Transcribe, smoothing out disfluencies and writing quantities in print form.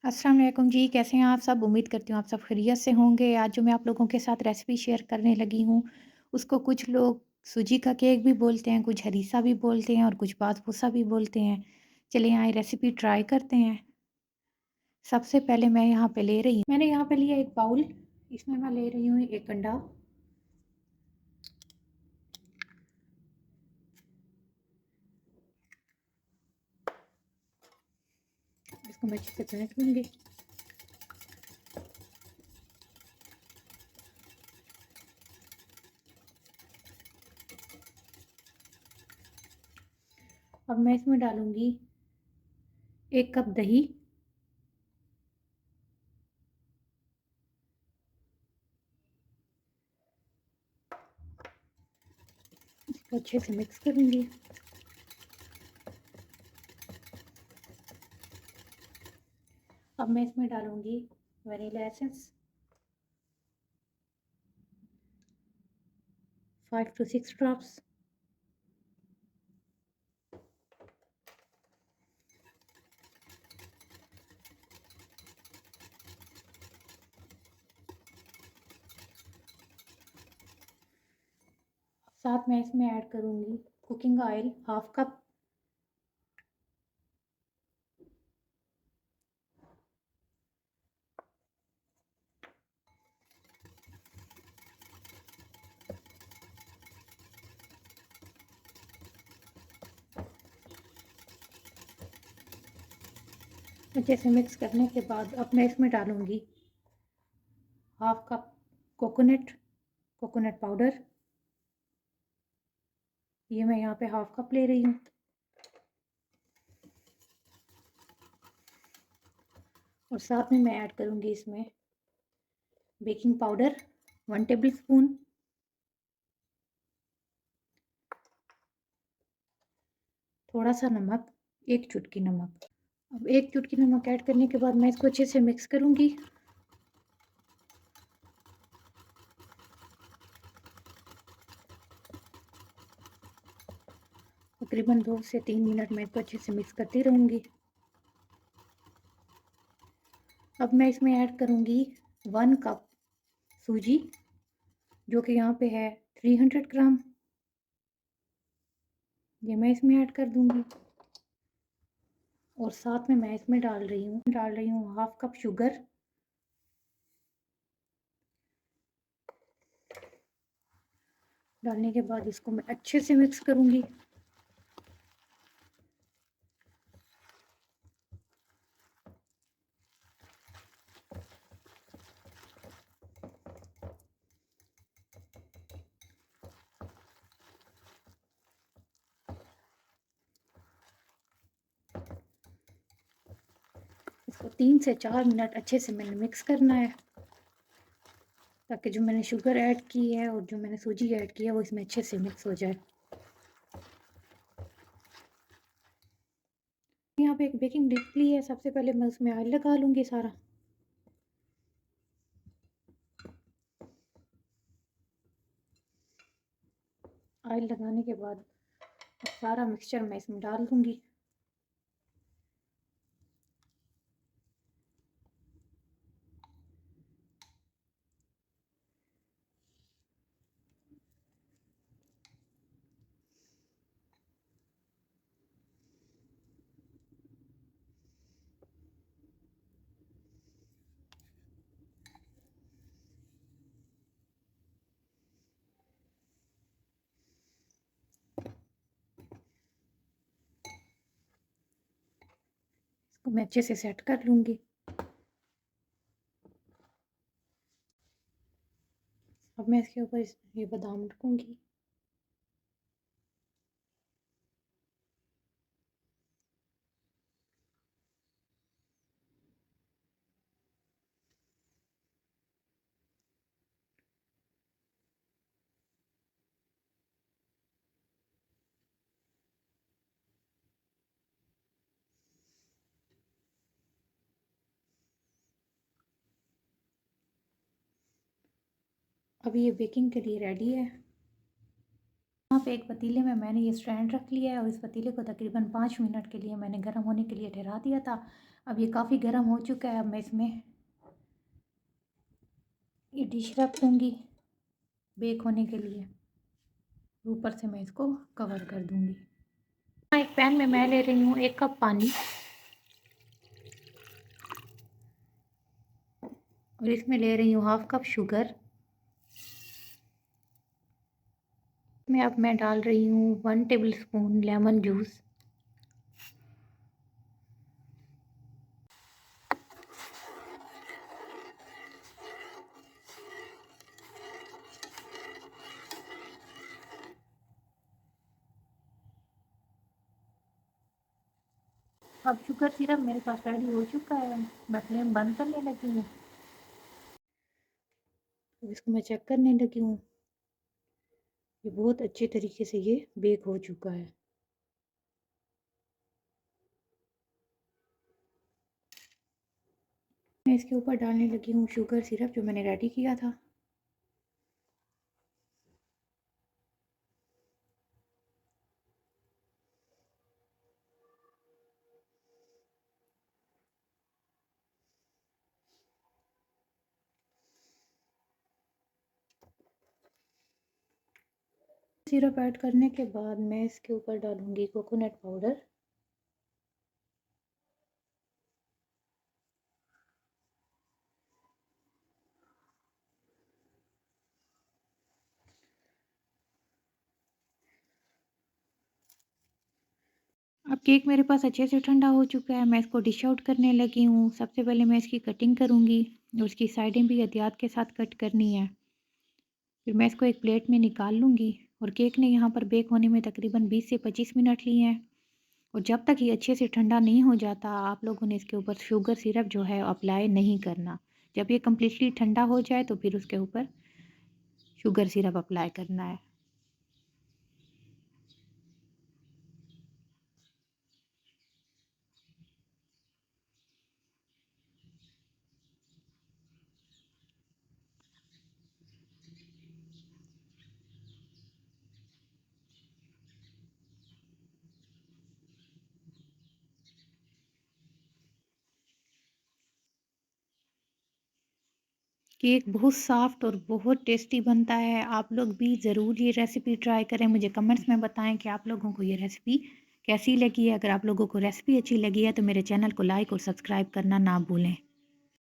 अस्सलाम वालेकुम जी, कैसे हैं आप सब? उम्मीद करती हूँ आप सब खैरियत से होंगे। आज जो मैं आप लोगों के साथ रेसिपी शेयर करने लगी हूँ, उसको कुछ लोग सूजी का केक भी बोलते हैं, कुछ हरीसा भी बोलते हैं और कुछ बासबूसा भी बोलते हैं। चलिए आइए रेसिपी ट्राई करते हैं। सबसे पहले मैं यहाँ पे ले रही हूँ, मैंने यहाँ पे लिया एक बाउल, इसमें मैं ले रही हूँ एक अंडा। इसको मैं अच्छे से फेंट लूँगी। अब मैं इसमें डालूँगी 1 कप दही। इसको अच्छे से मिक्स करूँगी। अब मैं इसमें डालूँगी वनीला एसेंस 5 to 6 ड्रॉप्स। साथ में इसमें ऐड करूँगी कुकिंग ऑयल हाफ कप। अच्छे से मिक्स करने के बाद अब मैं इसमें डालूँगी half cup coconut coconut powder. ये मैं यहाँ पे हाफ कप ले रही हूँ। और साथ में मैं ऐड करूँगी इसमें बेकिंग पाउडर 1 टेबल स्पून। थोड़ा सा नमक, 1 चुटकी नमक। अब 1 चुटकी नमक ऐड करने के बाद मैं इसको अच्छे से मिक्स करूँगी। तकरीबन 2 से 3 मिनट में इसको अच्छे से मिक्स करती रहूँगी। अब मैं इसमें ऐड करूँगी 1 कप सूजी, जो कि यहाँ पे है 300 ग्राम। ये मैं इसमें ऐड कर दूँगी। और साथ में मैं इसमें डाल रही हूँ हाफ कप शुगर। डालने के बाद इसको मैं अच्छे से मिक्स करूँगी। इसको 3 से 4 मिनट अच्छे से मैंने मिक्स करना है, ताकि जो मैंने शुगर ऐड की है और जो मैंने सूजी ऐड की है वो इसमें अच्छे से मिक्स हो जाए। यहाँ पे एक बेकिंग डिश ली है, सबसे पहले मैं उसमें ऑयल लगा लूँगी सारा। ऑयल लगाने के बाद सारा मिक्सचर मैं इसमें डाल दूँगी। इसको मैं अच्छे से सेट कर लूँगी। अब मैं इसके ऊपर ये बादाम रखूँगी। अब ये बेकिंग के लिए रेडी है। यहाँ पे एक पतीले में मैंने ये स्टैंड रख लिया है और इस पतीले को तकरीबन 5 मिनट के लिए मैंने गर्म होने के लिए ठहरा दिया था। अब ये काफ़ी गर्म हो चुका है। अब मैं इसमें ये डिश रख दूँगी बेक होने के लिए। ऊपर से मैं इसको कवर कर दूँगी। एक पैन में मैं ले रही हूँ 1 कप पानी और इसमें ले रही हूँ हाफ़ कप शुगर। अब मैं डाल रही हूँ 1 टेबलस्पून लेमन जूस। अब शुगर सिरप मेरे पास रेडी हो चुका है। मैं फ्लेम बंद करने लगी हूँ। अब इसको मैं चेक करने लगी हूँ। ये बहुत अच्छे तरीके से ये बेक हो चुका है। मैं इसके ऊपर डालने लगी हूँ शुगर सिरप जो मैंने रेडी किया था। सिरप ऐड करने के बाद मैं इसके ऊपर डालूँगी कोकोनट पाउडर। अब केक मेरे पास अच्छे से ठंडा हो चुका है। मैं इसको डिश आउट करने लगी हूँ। सबसे पहले मैं इसकी कटिंग करूँगी और उसकी साइडें भी एहतियात के साथ कट करनी है। फिर मैं इसको एक प्लेट में निकाल लूँगी और केक ने यहाँ पर बेक होने में तकरीबन 20 से 25 मिनट लिए हैं। और जब तक ये अच्छे से ठंडा नहीं हो जाता, आप लोगों ने इसके ऊपर शुगर सिरप जो है अप्लाई नहीं करना। जब ये कम्प्लीटली ठंडा हो जाए तो फिर उसके ऊपर शुगर सिरप अप्लाई करना है। केक बहुत सॉफ्ट और बहुत टेस्टी बनता है। आप लोग भी ज़रूर ये रेसिपी ट्राई करें। मुझे कमेंट्स में बताएं कि आप लोगों को ये रेसिपी कैसी लगी है। अगर आप लोगों को रेसिपी अच्छी लगी है तो मेरे चैनल को लाइक और सब्सक्राइब करना ना भूलें।